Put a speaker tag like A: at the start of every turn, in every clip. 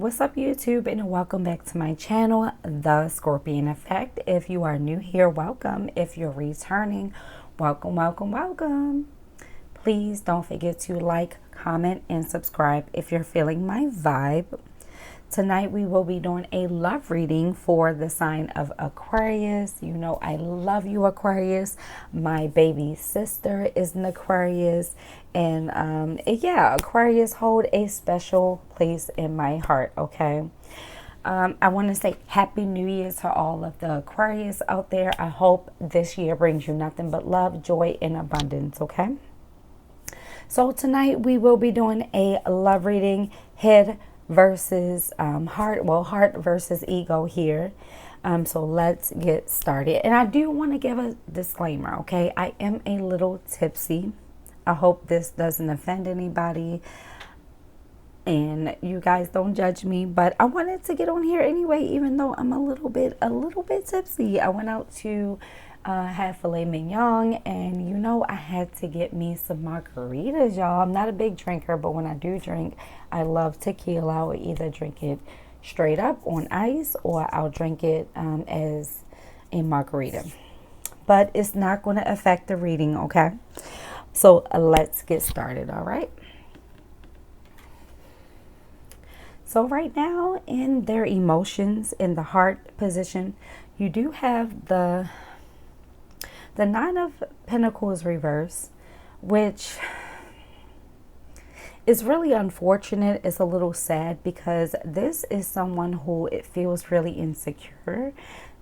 A: What's up YouTube, and welcome back to my channel, The Scorpion Effect. If you are new here, welcome. If you're returning, welcome. Please don't forget to like, comment, and subscribe if you're feeling my vibe. Tonight we will be doing a love reading for the sign of Aquarius. You know I love you, Aquarius. My baby sister is an Aquarius. And yeah, Aquarius hold a special place in my heart, okay? I want to say Happy New Year to all of the Aquarius out there. I hope this year brings you nothing but love, joy, and abundance, okay? So tonight we will be doing a love reading, head versus heart. Well, heart versus ego here. So let's get started. And I do want to give a disclaimer, okay? I am a little tipsy. I hope this doesn't offend anybody and you guys don't judge me, but I wanted to get on here anyway, even though I'm a little bit tipsy. I went out to have filet mignon, and you know I had to get me some margaritas, y'all. I'm not a big drinker, but when I do drink, I love tequila. I will either drink it straight up on ice, or I'll drink it as a margarita. But it's not going to affect the reading, okay? So let's get started, all right? So right now, in their emotions, in the heart position, you do have the Nine of Pentacles reverse, which is really unfortunate. It's a little sad because this is someone who it feels really insecure.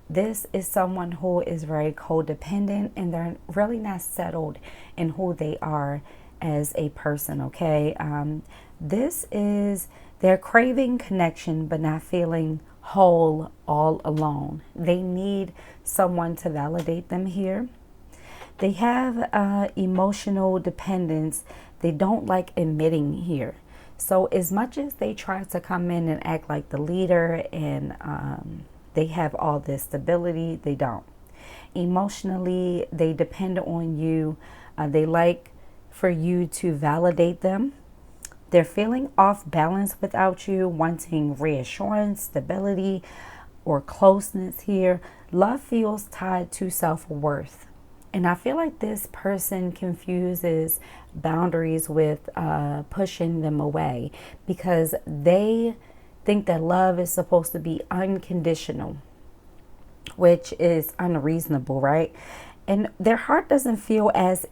A: This is someone who is very codependent, and they're really not settled in who they are as a person, okay? This is, they're craving connection but not feeling whole all alone. They need someone to validate them here. They have emotional dependence. They don't like admitting here. So as much as they try to come in and act like the leader and they have all this stability, they don't. Emotionally, they depend on you. They like for you to validate them. They're feeling off balance without you, wanting reassurance, stability, or closeness here. Love feels tied to self-worth. And I feel like this person confuses boundaries with pushing them away, because they think that love is supposed to be unconditional, which is unreasonable, right? And their heart doesn't feel as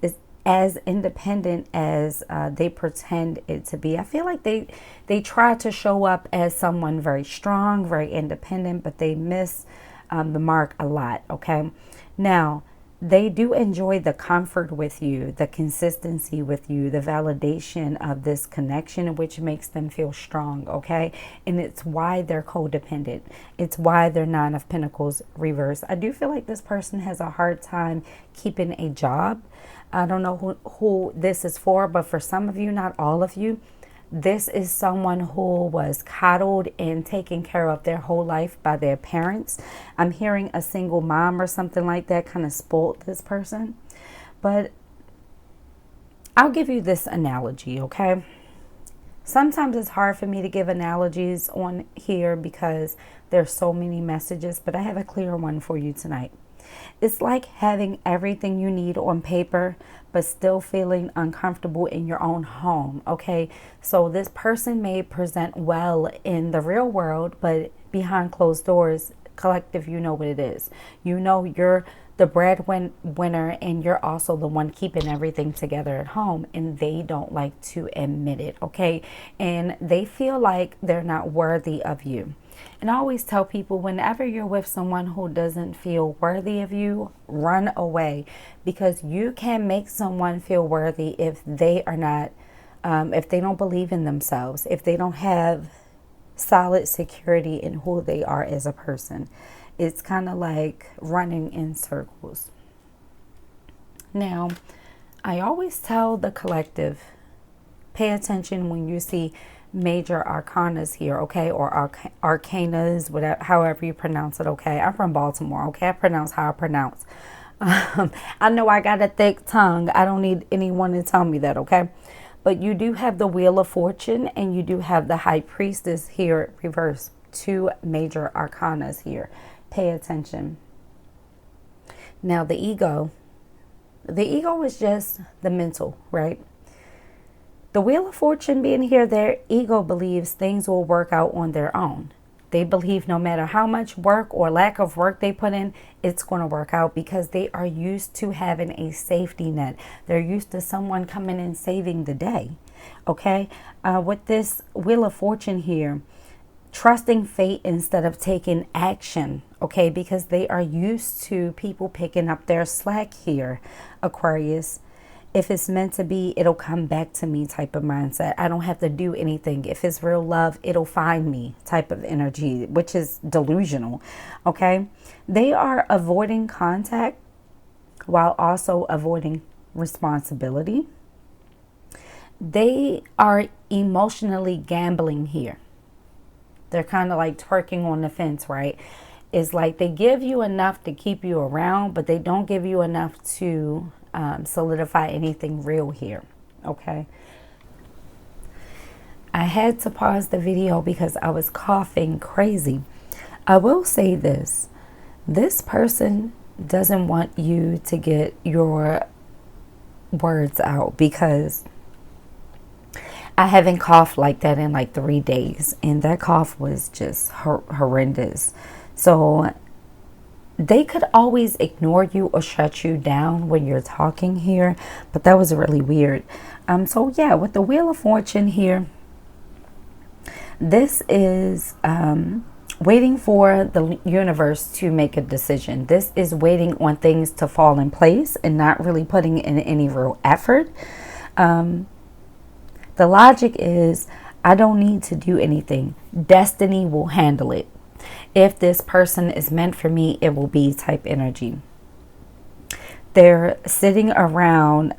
A: independent as they pretend it to be. I feel like they try to show up as someone very strong, very independent, but they miss the mark a lot, okay? Now, they do enjoy the comfort with you, the consistency with you, the validation of this connection, which makes them feel strong, okay? And it's why they're codependent. It's why they're Nine of Pentacles reverse. I do feel like this person has a hard time keeping a job. I don't know who this is for, but for some of you, not all of you, this is someone who was coddled and taken care of their whole life by their parents. I'm hearing a single mom or something like that kind of spoiled this person. But I'll give you this analogy, okay? Sometimes it's hard for me to give analogies on here because there's so many messages, but I have a clear one for you tonight. It's like having everything you need on paper, but still feeling uncomfortable in your own home, okay? So this person may present well in the real world, but behind closed doors, collective, you know what it is. You know you're the breadwinner, and you're also the one keeping everything together at home, and they don't like to admit it, okay? And they feel like they're not worthy of you. And I always tell people, whenever you're with someone who doesn't feel worthy of you, run away, because you can make someone feel worthy if they are not, if they don't believe in themselves, if they don't have solid security in who they are as a person. It's kind of like running in circles. Now, I always tell the collective, pay attention when you see major arcanas here, okay, or arcanas, whatever, however you pronounce it, okay? I'm from Baltimore, okay? I pronounce how I pronounce. I know I got a thick tongue. I don't need anyone to tell me that, okay? But you do have the Wheel of Fortune and you do have the High Priestess here reversed. Two major arcanas here. Pay attention. Now the ego is just the mental, right? The Wheel of Fortune being here, their ego believes things will work out on their own. They believe no matter how much work or lack of work they put in, it's going to work out because they are used to having a safety net. They're used to someone coming and saving the day. Okay? With this Wheel of Fortune here, trusting fate instead of taking action. Okay? Because they are used to people picking up their slack here, Aquarius. If it's meant to be, it'll come back to me type of mindset. I don't have to do anything. If it's real love, it'll find me type of energy, which is delusional. Okay. They are avoiding contact while also avoiding responsibility. They are emotionally gambling here. They're kind of like twerking on the fence, right? It's like they give you enough to keep you around, but they don't give you enough to solidify anything real here. Okay. I had to pause the video because I was coughing crazy. I will say this. This person doesn't want you to get your words out because I haven't coughed like that in like 3 days. And that cough was just horrendous. So they could always ignore you or shut you down when you're talking here, but that was really weird. So yeah, with the Wheel of Fortune here, this is waiting for the universe to make a decision. This is waiting on things to fall in place and not really putting in any real effort. The logic is, I don't need to do anything. Destiny will handle it. If this person is meant for me, it will be type energy. They're sitting around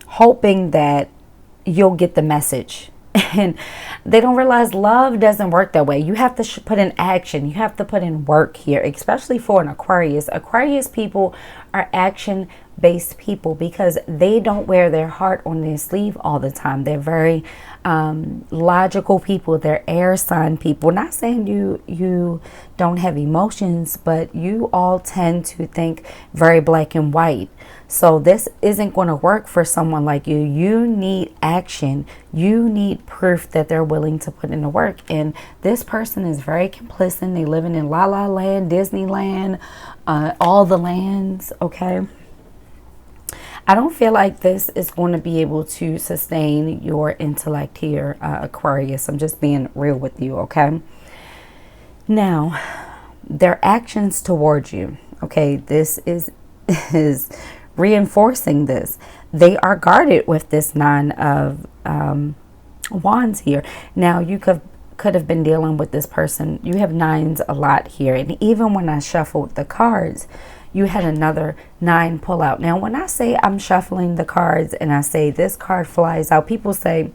A: hoping that you'll get the message. And they don't realize love doesn't work that way. You have to put in action. You have to put in work here, especially for an Aquarius. Aquarius people are action-based people because they don't wear their heart on their sleeve all the time. They're very logical people. They're air sign people. Not saying you don't have emotions, but you all tend to think very black and white. So this isn't going to work for someone like you. You need action. You need proof that they're willing to put in the work. And this person is very complicit. They living in La La Land, Disneyland, all the lands. Okay. I don't feel like this is going to be able to sustain your intellect here, Aquarius. I'm just being real with you. Okay. Now, their actions towards you. Okay. This is reinforcing this. They are guarded with this 9 of Wands here. Now you could have been dealing with this person. You have 9s a lot here, and even when I shuffled the cards, you had another 9 pull out. Now when I say I'm shuffling the cards and I say this card flies out, people say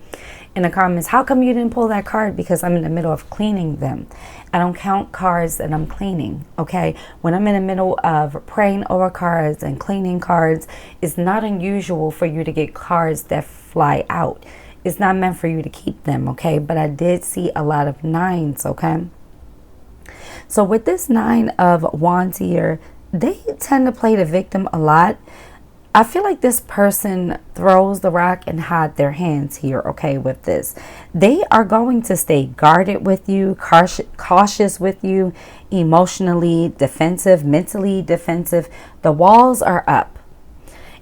A: in the comments, how come you didn't pull that card? Because I'm in the middle of cleaning them. I don't count cards that I'm cleaning. Okay. When I'm in the middle of praying over cards and cleaning cards, it's not unusual for you to get cards that fly out. It's not meant for you to keep them. Okay. But I did see a lot of 9s. Okay. So with this 9 of Wands here, they tend to play the victim a lot. I feel like this person throws the rock and hide their hands here, okay, with this. They are going to stay guarded with you, cautious with you, emotionally defensive, mentally defensive. The walls are up.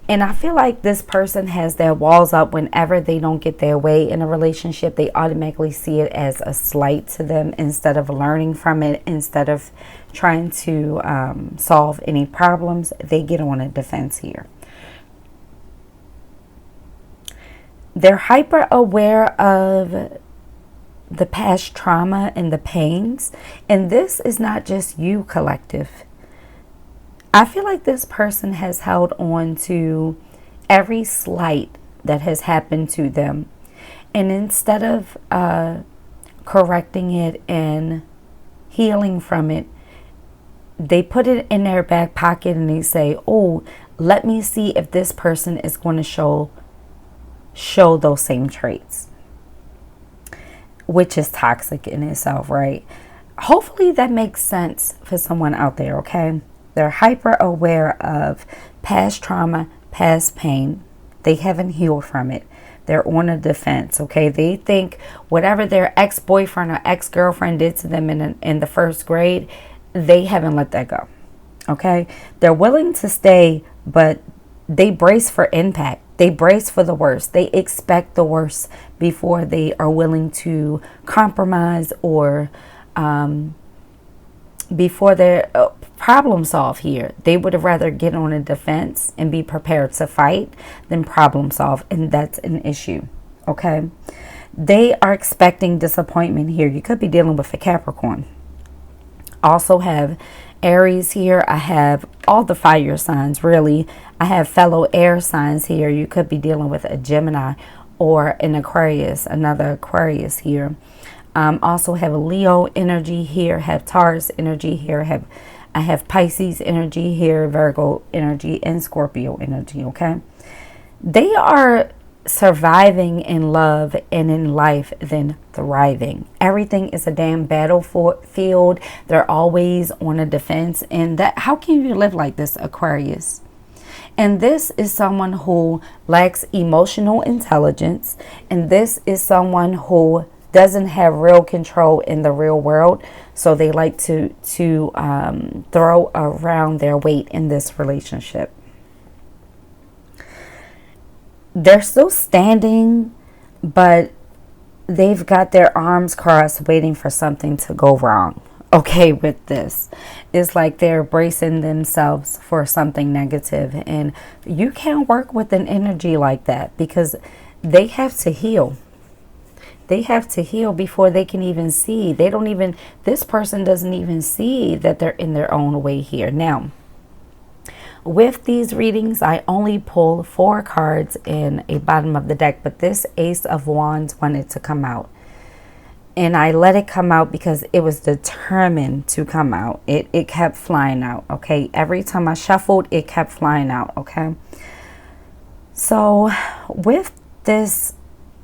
A: And I feel like this person has their walls up whenever they don't get their way in a relationship. They automatically see it as a slight to them instead of learning from it, instead of trying to solve any problems. They get on a defense here. They're hyper aware of the past trauma and the pains. And this is not just you, collective. I feel like this person has held on to every slight that has happened to them. And instead of correcting it and healing from it, they put it in their back pocket and they say, oh, let me see if this person is going to show those same traits, which is toxic in itself, right? Hopefully that makes sense for someone out there, okay? They're hyper aware of past trauma, past pain. They haven't healed from it. They're on a defense, okay? They think whatever their ex-boyfriend or ex-girlfriend did to them in the first grade, they haven't let that go, okay? They're willing to stay, but they brace for impact. They brace for the worst. They expect the worst before they are willing to compromise or before they're problem solve here. They would have rather get on a defense and be prepared to fight than problem solve. And that's an issue. Okay. They are expecting disappointment here. You could be dealing with a Capricorn. Also have Aries here. I have all the fire signs, really. I have fellow air signs here. You could be dealing with a Gemini or an Aquarius, another Aquarius here. Also have a Leo energy here, have Taurus energy here, I have Pisces energy here, Virgo energy, and Scorpio energy, okay? They are surviving in love and in life than thriving. Everything is a damn battlefield. They're always on a defense. And that, how can you live like this, Aquarius? And this is someone who lacks emotional intelligence. And this is someone who doesn't have real control in the real world. So they like to throw around their weight in this relationship. They're still standing, but they've got their arms crossed waiting for something to go wrong. Okay, with this, it's like they're bracing themselves for something negative, and you can't work with an energy like that because they have to heal. They have to heal before they can even see. This person doesn't even see that they're in their own way here. Now, with these readings, I only pull 4 cards in a bottom of the deck, but this Ace of Wands wanted to come out. And I let it come out because it was determined to come out. It kept flying out, okay? Every time I shuffled, it kept flying out, okay? So with this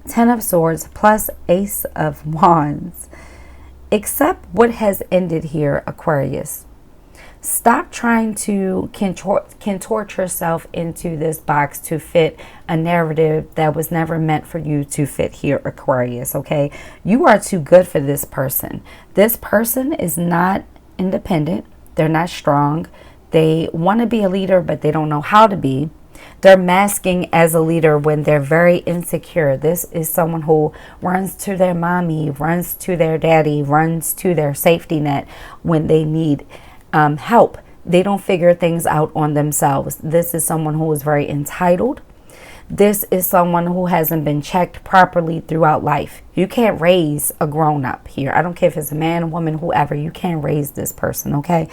A: 10 of Swords plus Ace of Wands, accept what has ended here, Aquarius. Stop trying to contort yourself into this box to fit a narrative that was never meant for you to fit here, Aquarius, okay? You are too good for this person. This person is not independent. They're not strong. They want to be a leader, but they don't know how to be. They're masking as a leader when they're very insecure. This is someone who runs to their mommy, runs to their daddy, runs to their safety net when they need help. They don't figure things out on themselves. This is someone who is very entitled. This is someone who hasn't been checked properly throughout life. You can't raise a grown-up here. I don't care if it's a man, woman, whoever. You can't raise this person, okay?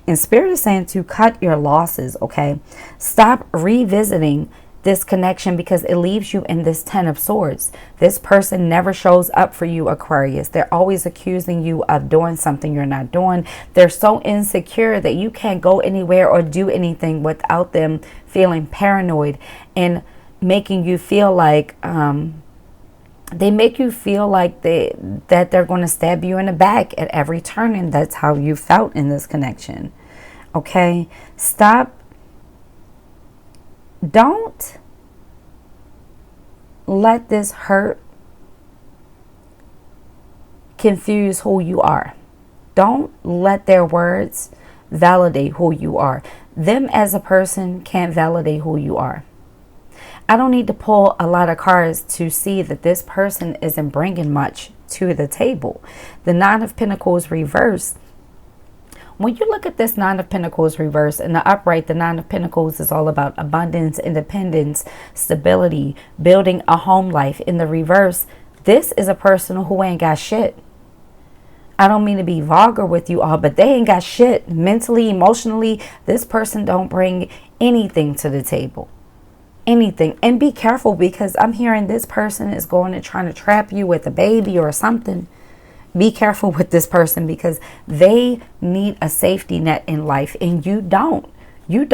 A: And Spirit is saying to cut your losses, okay? Stop revisiting this connection because it leaves you in this 10 of Swords. This person never shows up for you, Aquarius. They're always accusing you of doing something you're not doing. They're so insecure that you can't go anywhere or do anything without them feeling paranoid and making you feel like they make you feel like that they're going to stab you in the back at every turn, and that's how you felt in this connection. Okay, stop. Don't let this hurt confuse who you are. Don't let their words validate who you are. Them as a person can't validate who you are. I don't need to pull a lot of cards to see that this person isn't bringing much to the table. The Nine of Pentacles reversed. When you look at this Nine of Pentacles reverse, in the upright, the Nine of Pentacles is all about abundance, independence, stability, building a home life. In the reverse, this is a person who ain't got shit. I don't mean to be vulgar with you all, but they ain't got shit. Mentally, emotionally, this person don't bring anything to the table. Anything. And be careful, because I'm hearing this person is going and trying to trap you with a baby or something. Be careful with this person because they need a safety net in life and you don't. You're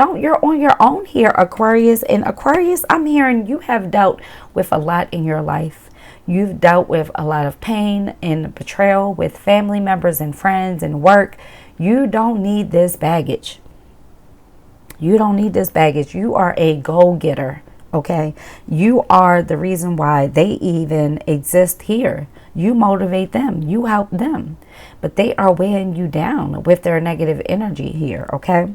A: on your own here, Aquarius. And Aquarius, I'm hearing you have dealt with a lot in your life. You've dealt with a lot of pain and betrayal with family members and friends and work. You don't need this baggage. You don't need this baggage. You are a go-getter, okay? You are the reason why they even exist here. You motivate them. You help them. But they are weighing you down with their negative energy here, okay?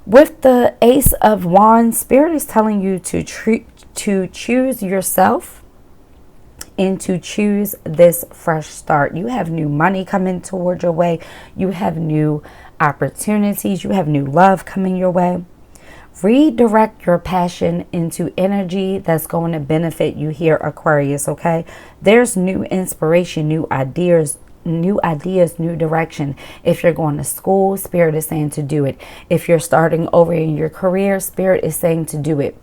A: With the Ace of Wands, Spirit is telling you to choose yourself and to choose this fresh start. You have new money coming toward your way. You have new opportunities. You have new love coming your way. Redirect your passion into energy that's going to benefit you here, Aquarius, okay? There's new inspiration, new ideas, new direction. If you're going to school, Spirit is saying to do it. If you're starting over in your career, Spirit is saying to do it.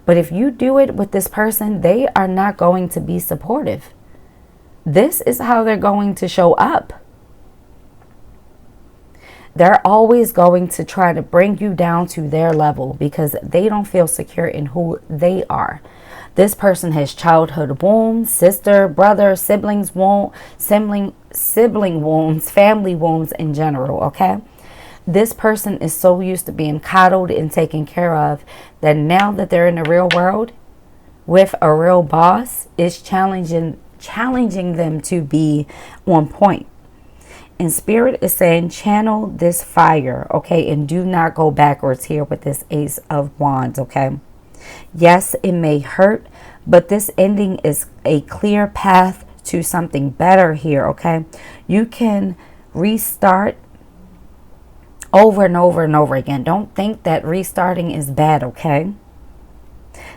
A: But if you do it with this person, they are not going to be supportive. This is how they're going to show up. They're always going to try to bring you down to their level because they don't feel secure in who they are. This person has childhood wounds, sister, brother, sibling wounds, family wounds in general, okay? This person is so used to being coddled and taken care of that now that they're in the real world with a real boss, it's challenging them to be on point. And Spirit is saying channel this fire, okay? And do not go backwards here with this Ace of Wands, okay? Yes, it may hurt, but this ending is a clear path to something better here, okay? You can restart over and over and over again. Don't think that restarting is bad, okay?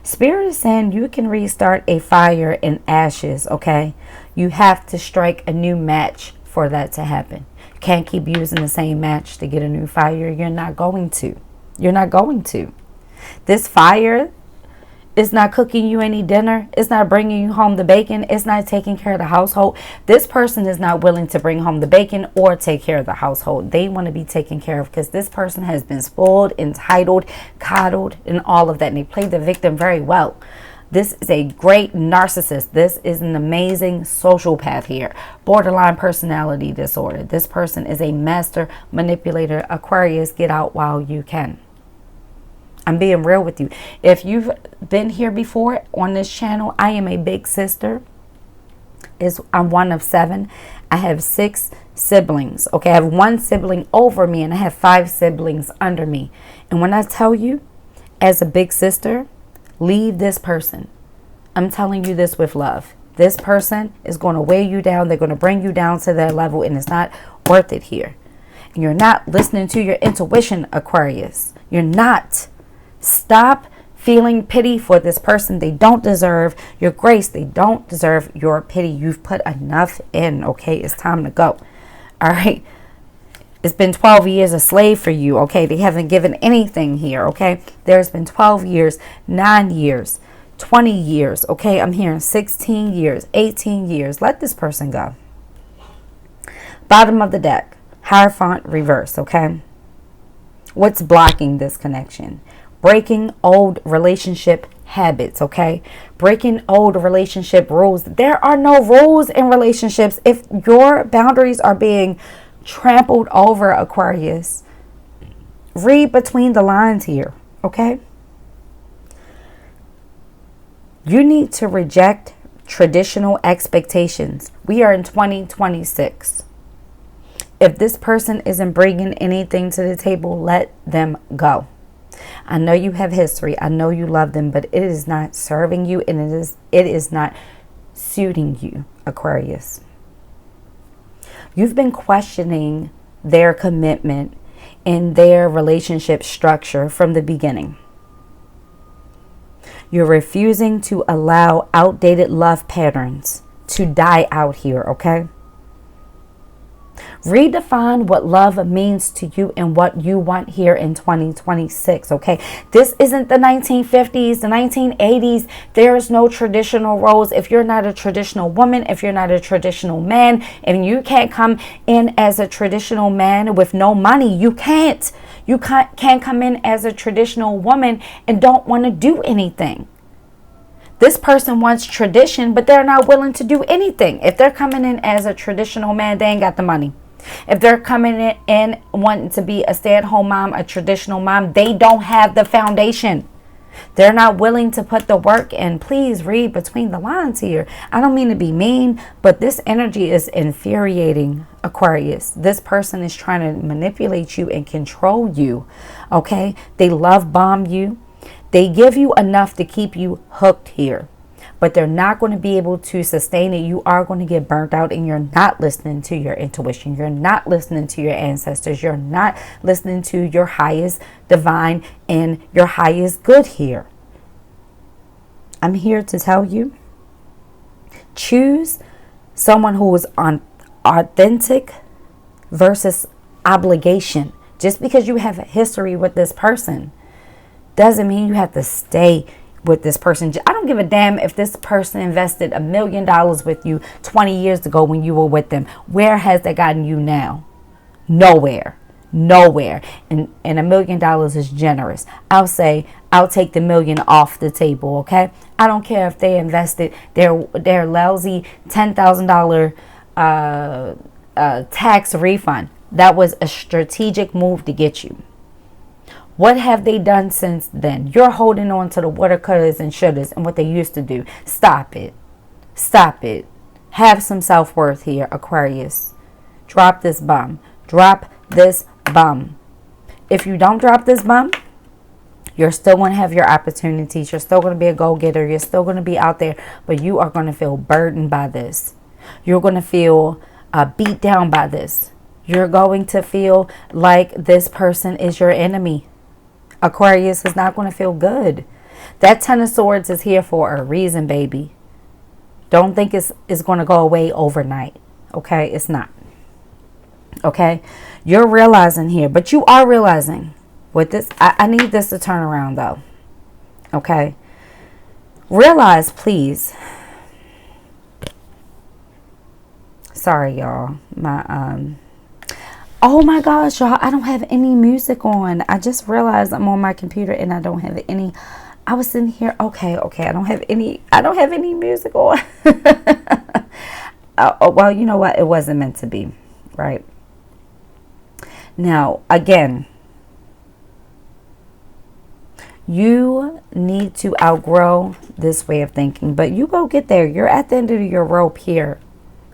A: Spirit is saying you can restart a fire in ashes, okay? You have to strike a new match for that to happen. You can't keep using the same match to get a new fire. You're not going to. You're not going to. This fire is not cooking you any dinner. It's not bringing you home the bacon. It's not taking care of the household. This person is not willing to bring home the bacon or take care of the household. They want to be taken care of because this person has been spoiled, entitled, coddled, and all of that. And they played the victim very well. This is a great narcissist. This is an amazing sociopath here. Borderline personality disorder. This person is a master manipulator. Aquarius, get out while you can. I'm being real with you. If you've been here before on this channel, I am a big sister. I'm one of 7. I have 6 siblings. Okay, I have 1 sibling over me and I have 5 siblings under me. And when I tell you, as a big sister, leave this person. I'm telling you this with love. This person is going to weigh you down. They're going to bring you down to their level, and it's not worth it here. And you're not listening to your intuition, Aquarius. You're not. Stop feeling pity for this person. They don't deserve your grace. They don't deserve your pity. You've put enough in, okay? It's time to go. All right? It's been 12 years a slave for you, okay? They haven't given anything here, okay? There's been 12 years, 9 years, 20 years, okay? I'm hearing 16 years, 18 years. Let this person go. Bottom of the deck, Hierophant reverse, okay? What's blocking this connection? Breaking old relationship habits, okay? Breaking old relationship rules. There are no rules in relationships. If your boundaries are being trampled over, Aquarius, read between the lines here, okay? You need to reject traditional expectations. We are in 2026. If this person isn't bringing anything to the table, let them go. I know you have history. I know you love them, but it is not serving you, and it is not suiting you, Aquarius. You've been questioning their commitment and their relationship structure from the beginning. You're refusing to allow outdated love patterns to die out here, okay? Redefine what love means to you and what you want here in 2026, okay? This isn't the 1950s, the 1980s. There is no traditional roles. If you're not a traditional woman, if you're not a traditional man, and you can't come in as a traditional man with no money, you can't. You can't come in as a traditional woman and don't want to do anything. This person wants tradition, but they're not willing to do anything. If they're coming in as a traditional man, they ain't got the money. If they're coming in wanting to be a stay-at-home mom, a traditional mom, they don't have the foundation. They're not willing to put the work in. Please read between the lines here. I don't mean to be mean, but this energy is infuriating, Aquarius. This person is trying to manipulate you and control you, okay? They love bomb you. They give you enough to keep you hooked here, but they're not going to be able to sustain it. You are going to get burnt out, and you're not listening to your intuition. You're not listening to your ancestors. You're not listening to your highest divine and your highest good here. I'm here to tell you, choose someone who is authentic versus obligation. Just because you have a history with this person doesn't mean you have to stay with this person. I don't give a damn if this person invested $1 million with you 20 years ago when you were with them. Where has that gotten you now? Nowhere. Nowhere. And $1 million is generous. I'll say I'll take the million off the table, okay? I don't care if they invested their lousy $10,000 tax refund. That was a strategic move to get you. What have they done since then? You're holding on to the woulda, couldas, and shouldas and what they used to do. Stop it. Stop it. Have some self-worth here, Aquarius. Drop this bomb. Drop this bomb. If you don't drop this bomb, you're still going to have your opportunities. You're still going to be a go-getter. You're still going to be out there, but you are going to feel burdened by this. You're going to feel beat down by this. You're going to feel like this person is your enemy. Aquarius is not going to feel good. That Ten of Swords is here for a reason, baby. Don't think it's going to go away overnight. Okay? It's not. Okay? You're realizing here, but you are realizing with this. I need this to turn around, though. Okay? Realize, please. Sorry, y'all. Oh my gosh, y'all, I don't have any music on. I just realized I'm on my computer and I don't have any. I was sitting here. Okay. I don't have any music on. Well, you know what? It wasn't meant to be, right? Now, again, you need to outgrow this way of thinking, but you go get there. You're at the end of your rope here,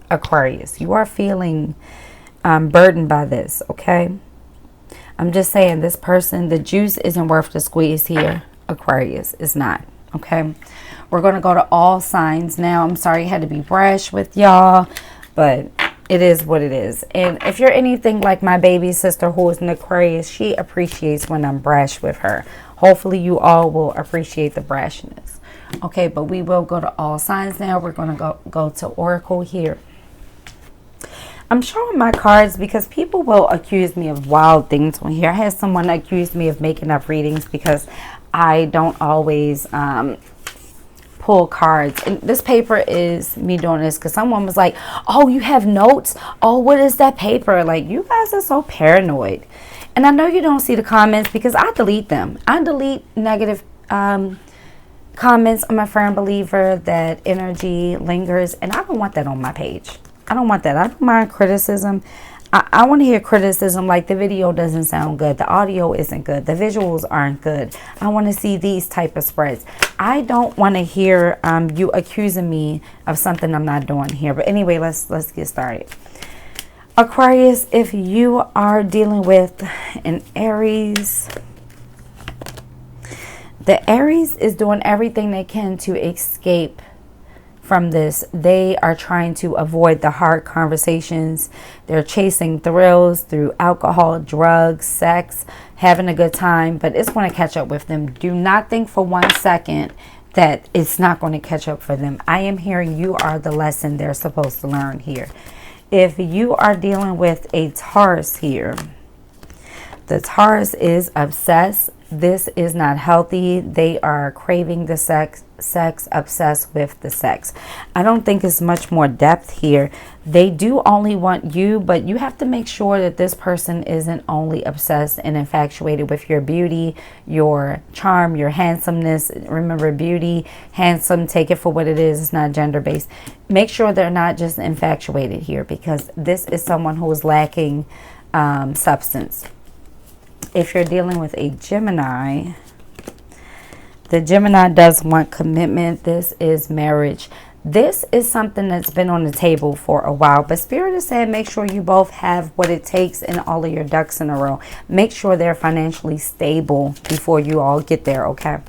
A: Aquarius. You are feeling burdened by this, okay? I'm just saying, this person, the juice isn't worth the squeeze here, Aquarius. It's not, okay? We're going to go to all signs now. I'm sorry I had to be brash with y'all, but it is what it is. And if you're anything like my baby sister who is an Aquarius, she appreciates when I'm brash with her. Hopefully you all will appreciate the brashness. Okay, but we will go to all signs now. We're going to go to Oracle here. I'm showing my cards because people will accuse me of wild things on here. I had someone accuse me of making up readings because I don't always pull cards. And this paper is me doing this because someone was like, oh, you have notes? Oh, what is that paper? Like, you guys are so paranoid. And I know you don't see the comments because I delete them. I delete negative comments. I'm a firm believer that energy lingers, and I don't want that on my page. I don't want that. I don't mind criticism. I want to hear criticism like the video doesn't sound good. The audio isn't good. The visuals aren't good. I want to see these type of spreads. I don't want to hear you accusing me of something I'm not doing here. But anyway, let's get started. Aquarius, if you are dealing with an Aries, the Aries is doing everything they can to escape from this. They are trying to avoid the hard conversations. They're chasing thrills through alcohol, drugs, sex, having a good time, but it's going to catch up with them. Do not think for 1 second that it's not going to catch up for them. I am hearing you are the lesson they're supposed to learn here. If you are dealing with a Taurus here, the Taurus is obsessed. This is not healthy. They are craving the sex, obsessed with the sex. I don't think it's much more depth here. They do only want you, but you have to make sure that this person isn't only obsessed and infatuated with your beauty, your charm, your handsomeness. Remember, beauty, handsome, take it for what it is. It's not gender-based. Make sure they're not just infatuated here, because this is someone who is lacking substance. If you're dealing with a Gemini, the Gemini does want commitment. This is marriage. This is something that's been on the table for a while, but Spirit is saying make sure you both have what it takes and all of your ducks in a row. Make sure they're financially stable before you all get there, okay?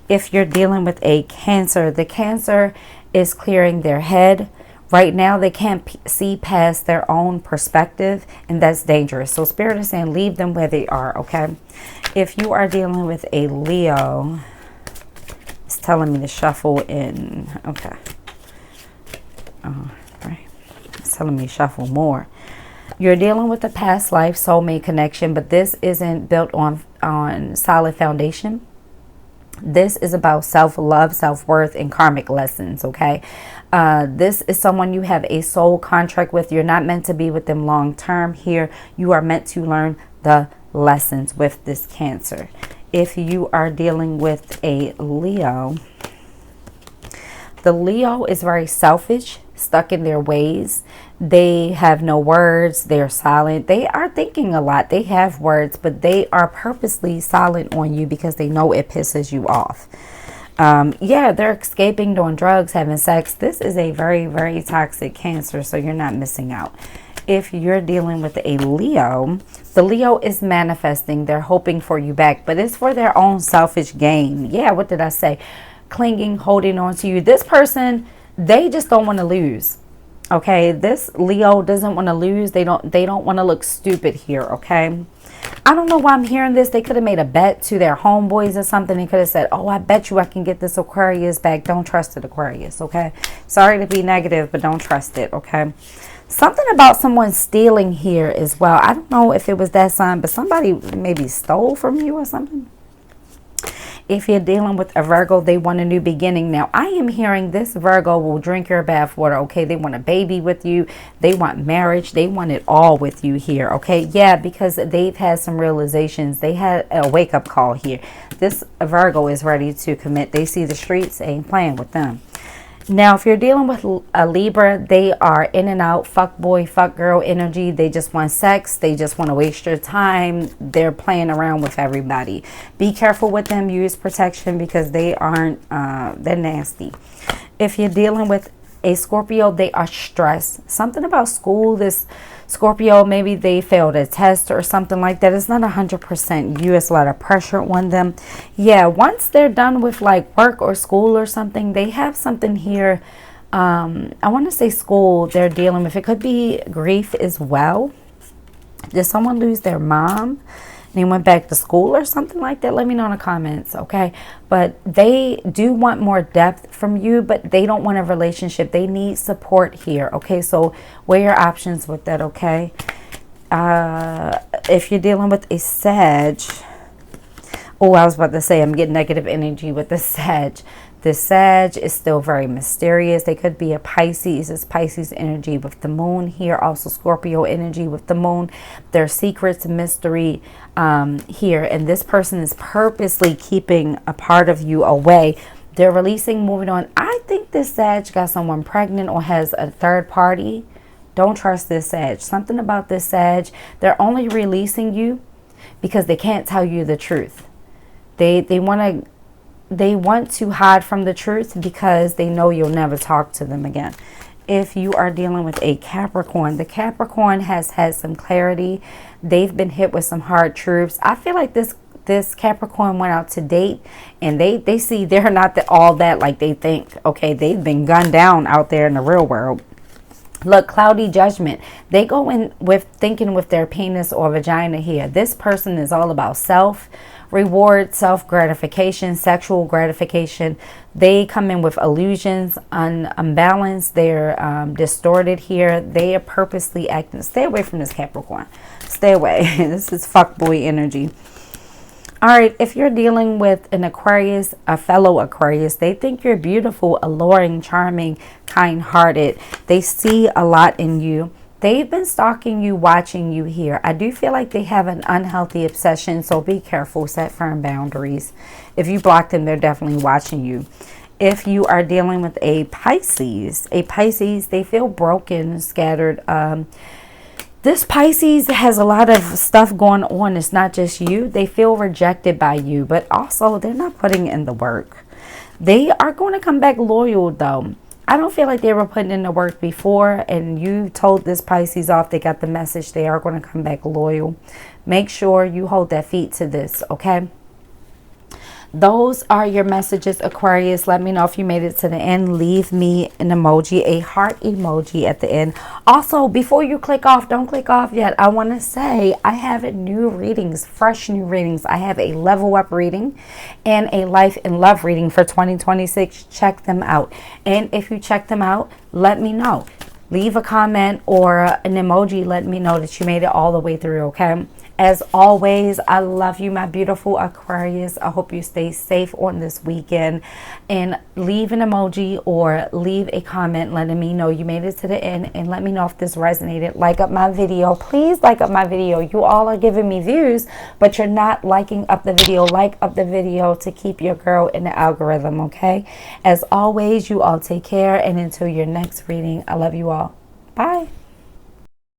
A: If you're dealing with a Cancer, the Cancer is clearing their head. Right now, they can't see past their own perspective, and that's dangerous. So Spirit is saying leave them where they are, okay? If you are dealing with a Leo, it's telling me to shuffle in, okay. Right. It's telling me shuffle more. You're dealing with a past life soulmate connection, but this isn't built on solid foundation. This is about self-love, self-worth, and karmic lessons, okay? This is someone you have a soul contract with. You're not meant to be with them long term here. You are meant to learn the lessons with this Cancer. If you are dealing with a Leo, the Leo is very selfish, stuck in their ways. They have no words. They're silent. They are thinking a lot. They have words, but they are purposely silent on you because they know it pisses you off. Yeah, they're escaping, doing drugs, having sex. This is a very, very toxic Cancer, so you're not missing out. If you're dealing with a Leo, the Leo is manifesting. They're hoping for you back, but it's for their own selfish gain. Yeah, what did I say? Clinging, holding on to you. This person, they just don't want to lose. Okay, this Leo doesn't want to lose. They don't want to look stupid here, okay? I don't know why I'm hearing this. They could have made a bet to their homeboys or something. They could have said, oh, I bet you I can get this Aquarius back. Don't trust it, Aquarius, okay? Sorry to be negative, but don't trust it, okay? Something about someone stealing here as well. I don't know if it was that sign, but somebody maybe stole from you or something. If you're dealing with a Virgo, they want a new beginning. Now, I am hearing this Virgo will drink your bath water, okay? They want a baby with you. They want marriage. They want it all with you here, okay? Yeah, because they've had some realizations. They had a wake-up call here. This Virgo is ready to commit. They see the streets, ain't playing with them. Now, if you're dealing with a Libra, they are in and out, fuck boy, fuck girl energy. They just want sex. They just want to waste your time. They're playing around with everybody. Be careful with them. Use protection because they aren't, they're nasty. If you're dealing with a Scorpio, they are stressed. Something about school, this Scorpio, maybe they failed a test or something like that. It's not 100% you. It's a lot of pressure on them. Yeah, once they're done with like work or school or something, they have something here. I want to say school they're dealing with. It could be grief as well. Did someone lose their mom? They went back to school or something like that? Let me know in the comments, okay? But they do want more depth from you, but they don't want a relationship. They need support here, okay? So weigh your options with that, okay? If you're dealing with a Sag, oh, I was about to say I'm getting negative energy with the Sag. The Sag is still very mysterious. They could be a Pisces. It's Pisces energy with the moon here. Also Scorpio energy with the moon. Their secrets, mystery here. And this person is purposely keeping a part of you away. They're releasing, moving on. I think this Sag got someone pregnant or has a third party. Don't trust this Sag. Something about this Sag. They're only releasing you because they can't tell you the truth. They want to hide from the truth because they know you'll never talk to them again. If you are dealing with a Capricorn, the Capricorn has had some clarity. They've been hit with some hard truths. I feel like this Capricorn went out to date and they see they're not all that like they think. Okay, they've been gunned down out there in the real world. Look, cloudy judgment. They go in with thinking with their penis or vagina here. This person is all about self reward, self gratification, sexual gratification. They come in with illusions, unbalanced. They're distorted here. They are purposely acting. Stay away from this Capricorn. Stay away. This is fuckboy energy. All right, if you're dealing with an Aquarius, a fellow Aquarius, they think you're beautiful, alluring, charming, kind-hearted. They see a lot in you. They've been stalking you, watching you here. I do feel like they have an unhealthy obsession, so be careful. Set firm boundaries. If you block them, they're definitely watching you. If you are dealing with a Pisces, they feel broken, scattered. This Pisces has a lot of stuff going on. It's not just you. They feel rejected by you, but also they're not putting in the work. They are going to come back loyal, though. I don't feel like they were putting in the work before, and you told this Pisces off. They got the message. They are going to come back loyal. Make sure you hold that feet to this, okay? Those are your messages, Aquarius. Let me know if you made it to the end. Leave me an emoji, a heart emoji at the end. Also, before you click off, don't click off yet. I want to say I have new readings, fresh new readings. I have a level up reading and a life and love reading for 2026. Check them out. And if you check them out, let me know. Leave a comment or an emoji. Let me know that you made it all the way through, okay? As always, I love you, my beautiful Aquarius. I hope you stay safe on this weekend. And leave an emoji or leave a comment letting me know you made it to the end. And let me know if this resonated. Like up my video. Please like up my video. You all are giving me views, but you're not liking up the video. Like up the video to keep your girl in the algorithm, okay? As always, you all take care. And until your next reading, I love you all. Bye.